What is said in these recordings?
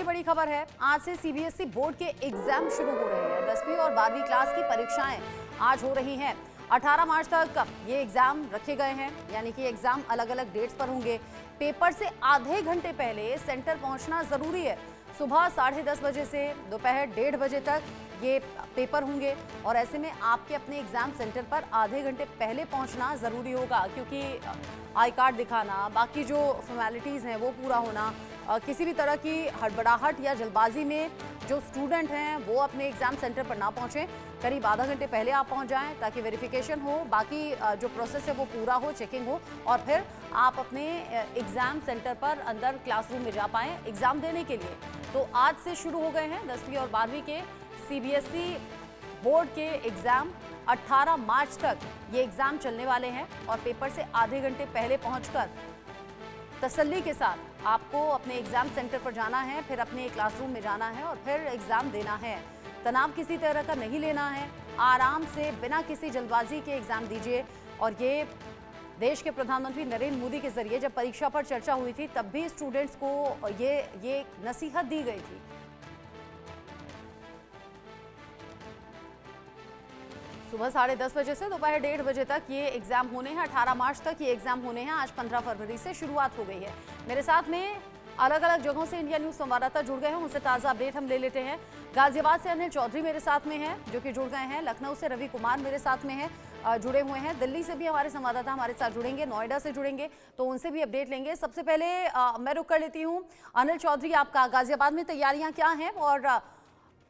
बड़ी खबर है। आज से सीबीएसई बोर्ड के एग्जाम शुरू हो रहे हैं। 10वीं और 12वीं क्लास की परीक्षाएं आज हो रही हैं। 18 मार्च तक ये एग्जाम रखे गए हैं, यानी कि एग्जाम अलग अलग डेट्स पर होंगे। पेपर से आधे घंटे पहले सेंटर पहुंचना जरूरी है। सुबह 10:30 बजे से दोपहर 1:30 बजे तक ये पेपर होंगे और ऐसे में आपके अपने एग्जाम सेंटर पर आधे घंटे पहले पहुंचना ज़रूरी होगा, क्योंकि आई कार्ड दिखाना, बाकी जो फॉर्मेलिटीज़ हैं वो पूरा होना, किसी भी तरह की हड़बड़ाहट या जल्दबाजी में जो स्टूडेंट हैं वो अपने एग्जाम सेंटर पर ना पहुंचें। करीब आधा घंटे पहले आप पहुंच जाएं ताकि वेरिफिकेशन हो, बाकी जो प्रोसेस है वो पूरा हो, चेकिंग हो और फिर आप अपने एग्जाम सेंटर पर अंदर क्लासरूम में जा पाएँ एग्ज़ाम देने के लिए। तो आज से शुरू हो गए हैं 10वीं और 12वीं के सीबीएसई बोर्ड के एग्ज़ाम। 18 मार्च तक ये एग्ज़ाम चलने वाले हैं और पेपर से आधे घंटे पहले पहुंचकर तसल्ली के साथ आपको अपने एग्ज़ाम सेंटर पर जाना है, फिर अपने क्लासरूम में जाना है और फिर एग्ज़ाम देना है। तनाव किसी तरह का नहीं लेना है, आराम से बिना किसी जल्दबाजी के एग्ज़ाम दीजिए। और ये देश के प्रधानमंत्री नरेंद्र मोदी के जरिए जब परीक्षा पर चर्चा हुई थी तब भी स्टूडेंट्स को ये नसीहत दी गई थी। सुबह 10:30 बजे से दोपहर 1:30 बजे तक ये एग्जाम होने हैं। 18 मार्च तक ये एग्जाम होने हैं। आज 15 फरवरी से शुरुआत हो गई है। मेरे साथ में अलग अलग जगहों से इंडिया न्यूज संवाददाता जुड़ गए हैं, उनसे ताज़ा अपडेट हम ले लेते हैं। गाजियाबाद से अनिल चौधरी मेरे साथ में हैं जो कि जुड़ गए हैं। लखनऊ से रवि कुमार मेरे साथ में हैं, जुड़े हुए हैं। दिल्ली से भी हमारे संवाददाता हमारे साथ जुड़ेंगे, नोएडा से जुड़ेंगे तो उनसे भी अपडेट लेंगे। सबसे पहले मैं रुक कर लेती हूँ अनिल चौधरी, आपका गाजियाबाद में तैयारियां क्या हैं और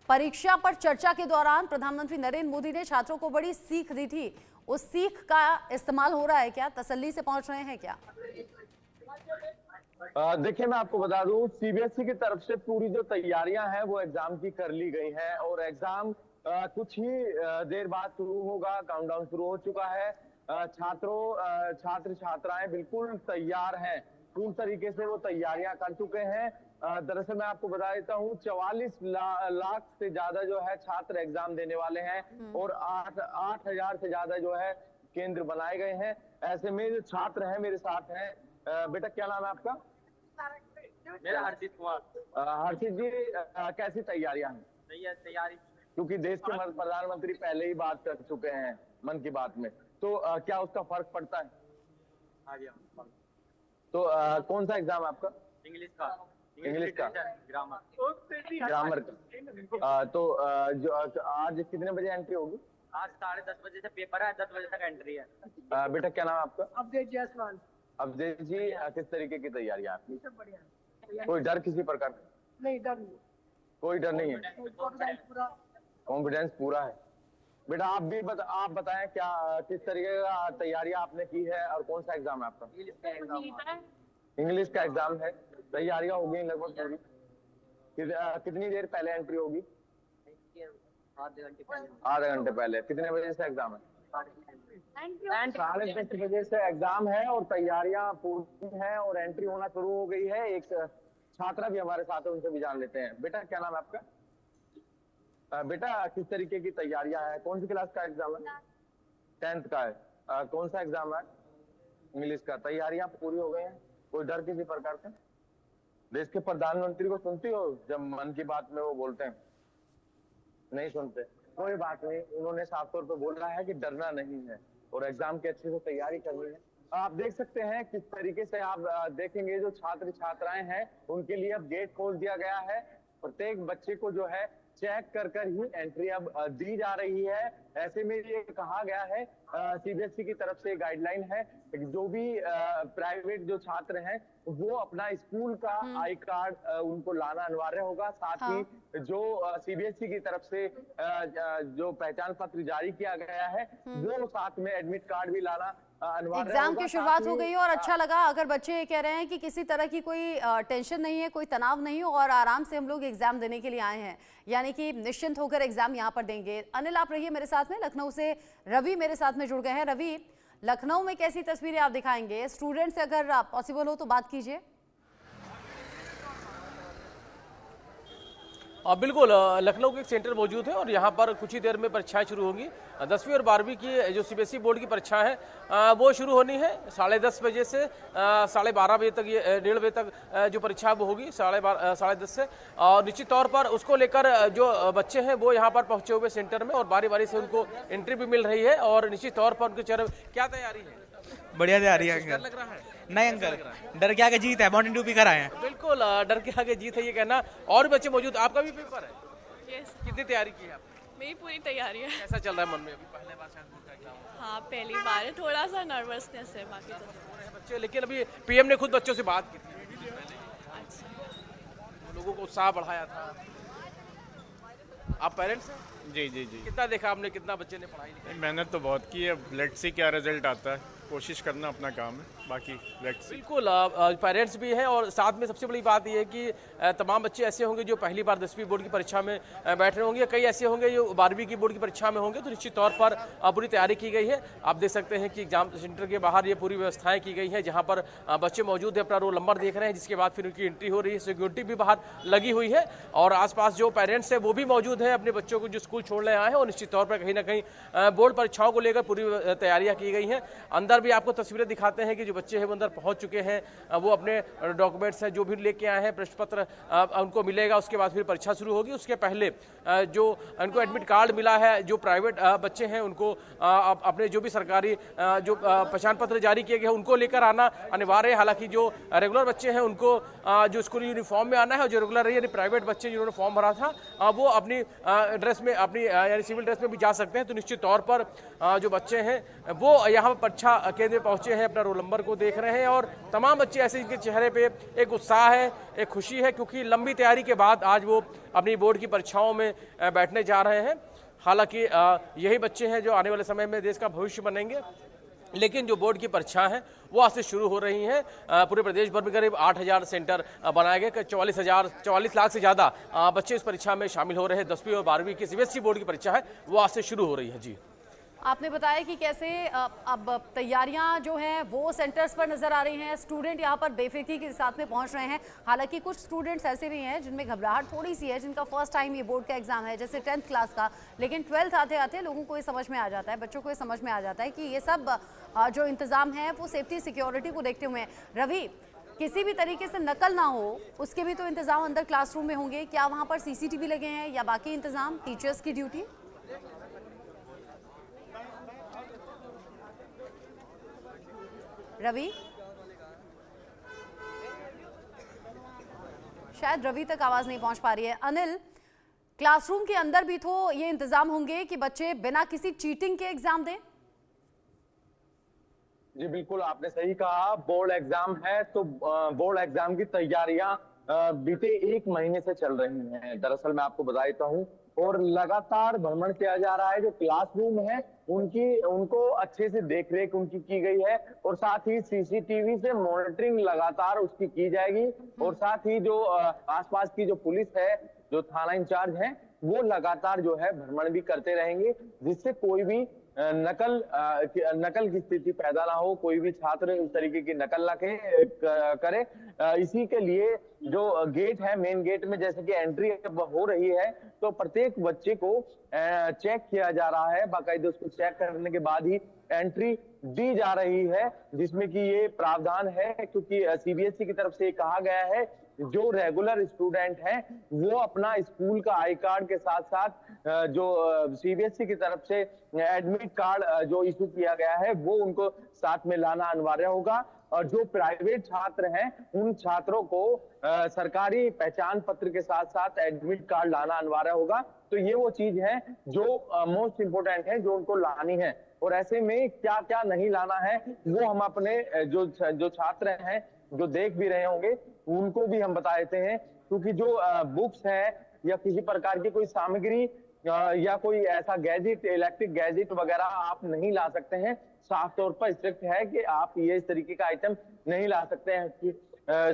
परीक्षा पर चर्चा के दौरान प्रधानमंत्री नरेंद्र मोदी ने छात्रों को बड़ी सीख दी थी, उस सीख का इस्तेमाल हो रहा है क्या? तसल्ली से पहुंच रहे हैं क्या? देखिए, मैं आपको बता दूं, सीबीएसई की तरफ से पूरी जो तैयारियां हैं वो एग्जाम की कर ली गई हैं और एग्जाम कुछ ही देर बाद शुरू होगा। काउंटडाउन शुरू हो चुका है। छात्र छात्राएं बिल्कुल तैयार हैं, पूर्ण तरीके से वो तैयारियां कर चुके हैं। दरअसल मैं आपको बता देता हूँ 44 लाख से ज्यादा जो है छात्र एग्जाम देने वाले हैं और 8,000 से ज्यादा जो है केंद्र बनाए गए हैं। ऐसे में जो छात्र हैं मेरे साथ हैं, बेटा क्या नाम है आपका? मेरा हर्षित कुमार। हर्षित जी, कैसी तैयारियां हैं? तैयारी क्योंकि देश के प्रधानमंत्री पहले ही बात कर चुके हैं मन की बात में, तो क्या उसका फर्क पड़ता है? हाँ जी। तो कौन सा एग्जाम है आपका? इंग्लिश का ग्रामर का। तो जो आज कितने बजे एंट्री होगी? आज 10:30 बजे से पेपर है, 10 बजे तक एंट्री है। बेटा क्या नाम है आपका? अवधेश जायसवाल। अवधेश जी, किस तरीके की तैयारी है आपकी? सब बढ़िया। कोई डर किसी प्रकार का? नहीं, डर नहीं। कोई डर नहीं है, कॉन्फिडेंस पूरा है। बेटा आप बताएं क्या किस तरीके का तैयारी आपने की है और कौन सा एग्जाम है आपका? इंग्लिश का एग्जाम है। तैयारियां हो गई लगभग पूरी? कितनी देर पहले एंट्री होगी? आधे घंटे पहले। कितने बजे से एग्जाम है? 10:30 बजे से एग्जाम है और तैयारियां पूरी हैं और एंट्री होना शुरू हो गई है। एक छात्रा भी हमारे साथ है, उनसे भी जान लेते हैं। बेटा क्या नाम है आपका? बेटा किस तरीके की तैयारियां हैं? कौन सी क्लास का एग्जाम है? 10th का है। कौन सा एग्जाम है? इंग्लिश का। तैयारियां पूरी हो गई हैं, कोई डर किसी प्रकार का? देश के प्रधानमंत्री को सुनती हो जब मन की बात में वो बोलते हैं? नहीं सुनते, कोई बात नहीं। उन्होंने साफ तौर पे बोल रहा है कि डरना नहीं है और एग्जाम की अच्छे से तैयारी करनी है। आप देख सकते हैं किस तरीके से आप देखेंगे जो छात्र छात्राएं हैं उनके लिए अब गेट खोल दिया गया है। प्रत्येक बच्चे को जो है चेक कर ही एंट्री अब दी जा रही है। ऐसे में ये कहा गया है, सीबीएसई की तरफ से गाइडलाइन है, जो भी प्राइवेट जो छात्र हैं वो अपना स्कूल का आई कार्ड उनको लाना अनिवार्य होगा। साथ ही जो सीबीएसई की तरफ से जो पहचान पत्र जारी किया गया है वो साथ में एडमिट कार्ड भी लाना अनिवार्य। एग्जाम की शुरुआत हो गई और अच्छा लगा अगर बच्चे ये कह रहे हैं कि किसी तरह की कोई टेंशन नहीं है, कोई तनाव नहीं हो और आराम से हम लोग एग्जाम देने के लिए आए हैं, यानी कि निश्चिंत होकर एग्जाम यहाँ पर देंगे। अनिल आप रहिए मेरे साथ में। लखनऊ से रवि मेरे साथ में जुड़ गए हैं। रवि, लखनऊ में कैसी तस्वीरें आप दिखाएंगे? स्टूडेंट से अगर पॉसिबल हो तो बात कीजिए। बिल्कुल लखनऊ के एक सेंटर मौजूद है और यहाँ पर कुछ ही देर में परीक्षाएं शुरू होंगी। 10वीं और 12वीं की जो सीबीएसई बोर्ड की परीक्षाएं हैं वो शुरू होनी है 10:30 बजे से 12:30 बजे तक, ये 1:30 बजे तक जो परीक्षा है वो होगी 10:30 से। और निश्चित तौर पर उसको लेकर जो बच्चे हैं वो यहाँ पर पहुंचे हुए सेंटर में और बारी बारी से उनको एंट्री भी मिल रही है और निश्चित तौर पर उनके चेहरे क्या तैयारी है? बढ़िया तैयारी है डर अंकल। लग रहा है? नहीं अंकल, डर के आगे जीत है। माउंटेन ड्यू भी कराए हैं। बिल्कुल डर के आगे जीत है ये कहना। और भी बच्चे मौजूद, आपका भी पेपर है? यस, कितनी तैयारी की है आपने? मेरी पूरी तैयारी है। कैसा चल रहा है मन में? अभी पहले बार शायद बोर्ड का एग्जाम हो हाँ, पहली बार है, थोड़ा सा नर्वसनेस है, बाकी तो रहे हैं बच्चे, लेकिन अभी पीएम ने खुद बच्चों से बात की थी कुछ दिन पहले, अच्छा। वो लोगों को उत्साह बढ़ाया था। आप पेरेंट्स हैं? जी जी जी, कितना देखा आपने, कितना बच्चे ने पढ़ाई लिखाई? मेहनत तो बहुत की है। लेट्स सी क्या रिजल्ट आता है, कोशिश करना अपना काम है, बाकी लेट्स सी। बिल्कुल पेरेंट्स भी हैं और साथ में सबसे बड़ी बात यह है कि तमाम बच्चे ऐसे होंगे जो पहली बार 10वीं बोर्ड की परीक्षा में बैठ रहे होंगे, कई ऐसे होंगे जो 12वीं की बोर्ड की परीक्षा में होंगे। तो निश्चित तौर पर पूरी तैयारी की गई है। आप देख सकते हैं कि एग्जाम सेंटर के बाहर ये पूरी व्यवस्थाएं की गई हैं जहां पर बच्चे मौजूद है, अपना रोल नंबर देख रहे हैं, जिसके बाद फिर उनकी एंट्री हो रही है। सिक्योरिटी भी बाहर लगी हुई है और आसपास जो पेरेंट्स है वो भी मौजूद है अपने बच्चों को जो स्कूल छोड़ने आए हैं। और निश्चित तौर पर कहीं ना कहीं बोर्ड परीक्षाओं को लेकर पूरी तैयारियां की गई हैं। अंदर भी आपको तस्वीरें दिखाते हैं कि जो बच्चे हैं वो अंदर पहुंच चुके हैं, वो अपने डॉक्यूमेंट्स हैं जो भी लेके आए हैं, प्रश्न पत्र उनको मिलेगा। उसके बाद फिर परीक्षा शुरू होगी। उसके पहले जो उनको एडमिट कार्ड मिला है, जो प्राइवेट बच्चे हैं उनको अपने जो भी सरकारी जो पहचान पत्र जारी किए गए हैं उनको लेकर आना अनिवार्य है। हालांकि जो रेगुलर बच्चे हैं उनको जो स्कूल यूनिफॉर्म में आना है, और जो रेगुलर यानी प्राइवेट बच्चे जिन्होंने फॉर्म भरा था वो अपनी ड्रेस में, अपनी यानी सिविल ड्रेस में भी जा सकते हैं। तो निश्चित तौर पर जो बच्चे हैं वो यहाँ पर परीक्षा केंद्र में पहुंचे हैं, अपना रोल नंबर को देख रहे हैं और तमाम बच्चे ऐसे जिनके चेहरे पे एक उत्साह है, एक खुशी है, क्योंकि लंबी तैयारी के बाद आज वो अपनी बोर्ड की परीक्षाओं में बैठने जा रहे हैं। हालांकि यही बच्चे हैं जो आने वाले समय में देश का भविष्य बनेंगे। लेकिन जो बोर्ड की परीक्षा है वो आज से शुरू हो रही हैं। पूरे प्रदेश भर में करीब 8,000 सेंटर बनाए गए। 44 लाख से ज़्यादा बच्चे इस परीक्षा में शामिल हो रहे हैं। 10वीं और 12वीं की सीबीएसई बोर्ड की परीक्षा है वो आज से शुरू हो रही है। जी, आपने बताया कि कैसे अब तैयारियां जो हैं वो सेंटर्स पर नजर आ रही हैं। स्टूडेंट यहां पर बेफिक्री के साथ में पहुंच रहे हैं। हालांकि कुछ स्टूडेंट्स ऐसे भी हैं जिनमें घबराहट थोड़ी सी है, जिनका फर्स्ट टाइम ये बोर्ड का एग्जाम है, जैसे 10th क्लास का। लेकिन 12th आते आते लोगों को ये समझ में आ जाता है, बच्चों को ये समझ में आ जाता है कि ये सब जो इंतजाम है वो सेफ्टी सिक्योरिटी को देखते हुए हैं। रवि, किसी भी तरीके से नकल ना हो उसके भी तो इंतजाम अंदर क्लासरूम में होंगे। क्या वहाँ पर CCTV लगे हैं या बाकी इंतजाम, टीचर्स की ड्यूटी? रवि, शायद रवि तक आवाज नहीं पहुंच पा रही है। अनिल, क्लासरूम के अंदर भी तो ये इंतजाम होंगे कि बच्चे बिना किसी चीटिंग के एग्जाम दें? जी बिल्कुल, आपने सही कहा। बोर्ड एग्जाम है तो बोर्ड एग्जाम की तैयारियां बीते 1 महीने से चल रही हैं। दरअसल मैं आपको बता देता हूं, और लगातार भ्रमण किया जा रहा है। जो क्लासरूम है उनको अच्छे से देखरेख उनकी की गई है, और साथ ही CCTV से मॉनिटरिंग लगातार उसकी की जाएगी। और साथ ही जो आसपास की जो पुलिस है, जो थाना इंचार्ज है, वो लगातार जो है भ्रमण भी करते रहेंगे, जिससे कोई भी नकल की स्थिति पैदा ना हो, कोई भी छात्र इस तरीके की नकल ना करे। इसी के लिए जो गेट है, मेन गेट में जैसे कि एंट्री हो रही है, तो प्रत्येक बच्चे को चेक किया जा रहा है। बाकायदे उसको चेक करने के बाद ही एंट्री दी जा रही है, जिसमें कि ये प्रावधान है, क्योंकि CBSE की तरफ से कहा गया है जो रेगुलर स्टूडेंट हैं वो अपना स्कूल का आई कार्ड के साथ साथ जो CBSE की तरफ से एडमिट कार्ड जो इशू किया गया है वो उनको साथ में लाना अनिवार्य होगा। और जो प्राइवेट छात्र हैं उन छात्रों को सरकारी पहचान पत्र के साथ साथ एडमिट कार्ड लाना अनिवार्य होगा। तो ये वो चीज है जो मोस्ट इम्पोर्टेंट है, जो उनको लानी है। और ऐसे में क्या क्या नहीं लाना है वो हम अपने जो छात्र हैं जो देख भी रहे होंगे उनको भी हम बता देते हैं। क्योंकि जो बुक्स है या किसी प्रकार की कोई सामग्री या कोई ऐसा गैजेट, इलेक्ट्रिक गैजेट वगैरह आप नहीं ला सकते हैं। साफ तौर पर स्ट्रिक्ट है कि आप ये इस तरीके का आइटम नहीं ला सकते हैं। कि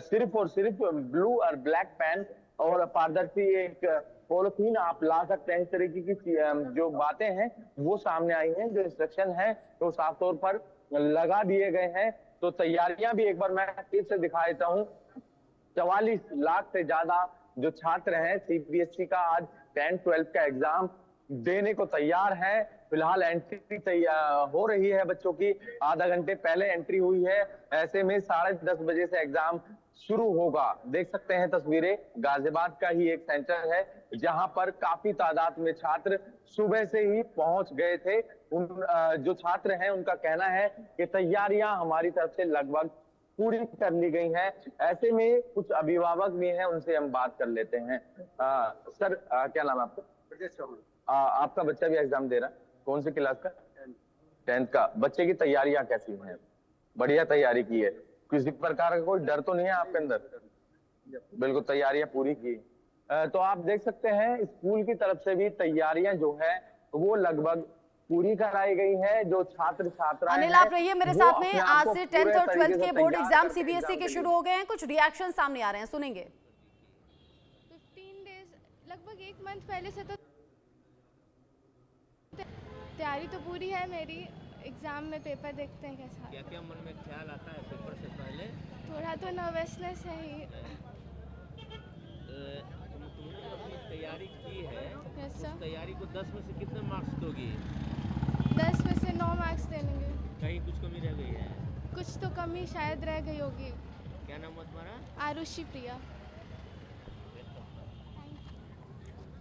सिर्फ और सिर्फ ब्लू और ब्लैक पेन और पारदर्शी एक पॉलिथीन आप ला सकते हैं। इस तरीके की जो बातें हैं वो सामने आई हैं, जो इंस्ट्रक्शन है तो साफ तौर पर लगा दिए गए हैं। तो तैयारियां भी एक बार मैं फिर से दिखा देता हूँ। 44 लाख से ज्यादा जो छात्र हैं सीबीएसई का आज 10th 12th का एग्जाम देने को तैयार है। फिलहाल एंट्री हो रही है बच्चों की, आधा घंटे पहले एंट्री हुई है। ऐसे में 10:30 बजे से एग्जाम शुरू होगा। देख सकते हैं तस्वीरें, गाजियाबाद का ही एक सेंटर है जहां पर काफी तादाद में छात्र सुबह से ही पहुंच गए थे। उन जो छात्र हैं उनका कहना है कि तैयारियां हमारी तरफ से लगभग पूरी कर ली गई हैं। ऐसे में कुछ अभिभावक भी हैं, उनसे हम बात कर लेते हैं। सर क्या नाम है आपका? आपका बच्चा भी एग्जाम दे रहा है, कौन सी क्लास का? 10th का। बच्चे की तैयारियां कैसी हैं? बढ़िया तैयारी की है, किसी प्रकार का कोई डर तो नहीं है आपके अंदर? बिल्कुल तैयारियां पूरी की। तो आप देख सकते हैं स्कूल की तरफ से भी तैयारियां जो है वो लगभग पूरी कराई गई है। जो छात्र छात्राएं अनिल, आप रहिए मेरे साथ में। आज से 10th और 12th के बोर्ड एग्जाम सीबीएसई के शुरू हो गए हैं, कुछ रिएक्शन सामने आ रहे हैं, सुनेंगे। 15 डेज लगभग 1 मंथ पहले से तो तैयारी तो पूरी है मेरी। एग्जाम में पेपर देखते हैं कैसा। क्या क्या मन में ख्याल आता है पेपर से पहले? थोड़ा तो नर्वसनेस है ही। तुमने अपनी तैयारी की है, Yes, उस sir. तैयारी को 10 में से कितने मार्क्स दोगी? 10 में से 9 मार्क्स दे लेंगे। कहीं कुछ कमी रह गई है? कुछ तो कमी शायद रह गई होगी। क्या नाम है तुम्हारा? आरुषि प्रिया।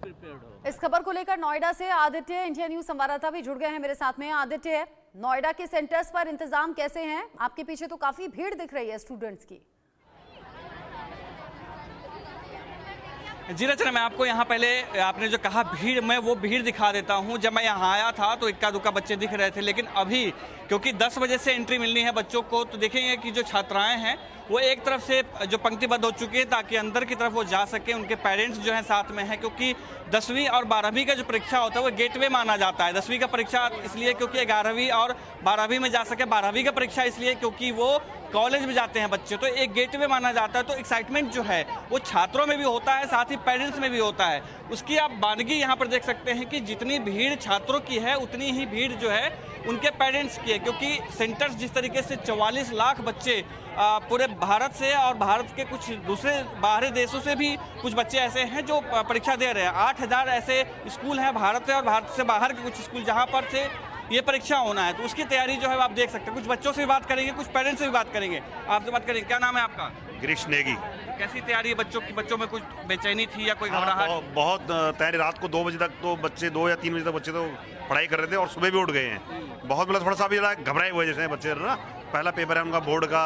प्रिपेयर्ड हो? इस खबर को लेकर नोएडा से आदित्य, इंडिया न्यूज संवाददाता भी जुड़ गए हैं मेरे साथ में। आदित्य, नोएडा के सेंटर्स पर इंतजाम कैसे हैं? आपके पीछे तो काफी भीड़ दिख रही है स्टूडेंट्स की। जी रचना, मैं आपको यहाँ पहले आपने जो कहा भीड़, मैं वो भीड़ दिखा देता हूँ। जब मैं यहाँ आया था तो इक्का दुक्का बच्चे दिख रहे थे, लेकिन अभी क्योंकि 10 बजे से एंट्री मिलनी है बच्चों को, तो देखेंगे कि जो छात्राएं हैं वो एक तरफ से जो पंक्तिबद्ध हो चुकी है ताकि अंदर की तरफ वो जा सके। उनके पेरेंट्स जो हैं साथ में हैं, क्योंकि 10वीं और 12वीं का जो परीक्षा होता है वो गेटवे माना जाता है। 10वीं का परीक्षा इसलिए क्योंकि 11वीं और 12वीं में जा सके, 12वीं का परीक्षा इसलिए क्योंकि वो कॉलेज में जाते हैं बच्चे, तो एक गेटवे माना जाता है। तो एक्साइटमेंट जो है वो छात्रों में भी होता है, साथ ही पेरेंट्स में भी होता है। उसकी आप बानगी यहाँ पर देख सकते हैं कि जितनी भीड़ छात्रों की है उतनी ही भीड़ जो है उनके पेरेंट्स की है, क्योंकि सेंटर्स जिस तरीके से 44 लाख बच्चे पूरे भारत से और भारत के कुछ दूसरे बाहरी देशों से भी कुछ बच्चे ऐसे हैं जो परीक्षा दे रहे हैं। 8000 ऐसे स्कूल हैं भारत से और भारत से बाहर के कुछ स्कूल जहाँ पर से ये परीक्षा होना है, तो उसकी तैयारी जो है आप देख सकते हैं। कुछ बच्चों से भी बात करेंगे, कुछ पेरेंट्स से भी बात करेंगे। आपसे बात करेंगे, क्या नाम है आपका? गिरीश नेगी। कैसी तैयारी है बच्चों की? बच्चों में कुछ बेचैनी थी या कोई घबराहट? बहुत तैयारी। रात को 2 बजे तक तो बच्चे 2 या 3 बजे तक बच्चे तो पढ़ाई कर रहे थे और सुबह भी उठ गए हैं। बहुत मतलब थोड़ा सा अभी घबराए हुए जैसे बच्चे ना, पहला पेपर है उनका बोर्ड का,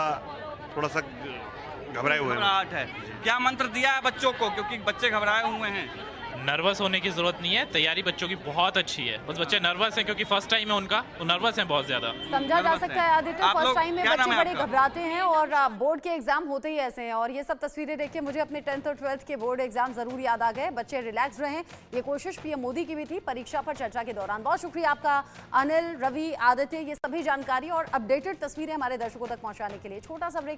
थोड़ा सा घबराए हुए हैं। क्या मंत्र दिया है बच्चों को, क्योंकि बच्चे घबराए हुए हैं? नर्वस होने की जरूरत नहीं है, तैयारी बच्चों की बहुत अच्छी है। बस बच्चे नर्वस हैं क्योंकि फर्स्ट टाइम है उनका, तो नर्वस हैं बहुत ज्यादा। समझा जा सकता है आदित्य, फर्स्ट टाइम में बच्चे बड़े घबराते हैं और बोर्ड के एग्जाम होते ही ऐसे हैं। और ये सब तस्वीरें देख के मुझे अपने 10th और 12th के बोर्ड एग्जाम जरूर याद आ गए। बच्चे रिलैक्स रहें, ये कोशिश पीएम मोदी की भी थी परीक्षा पर चर्चा के दौरान। बहुत शुक्रिया आपका अनिल, रवि, आदित्य, ये सभी जानकारी और अपडेटेड तस्वीरें हमारे दर्शकों तक पहुंचाने के लिए। छोटा सा ब्रेक।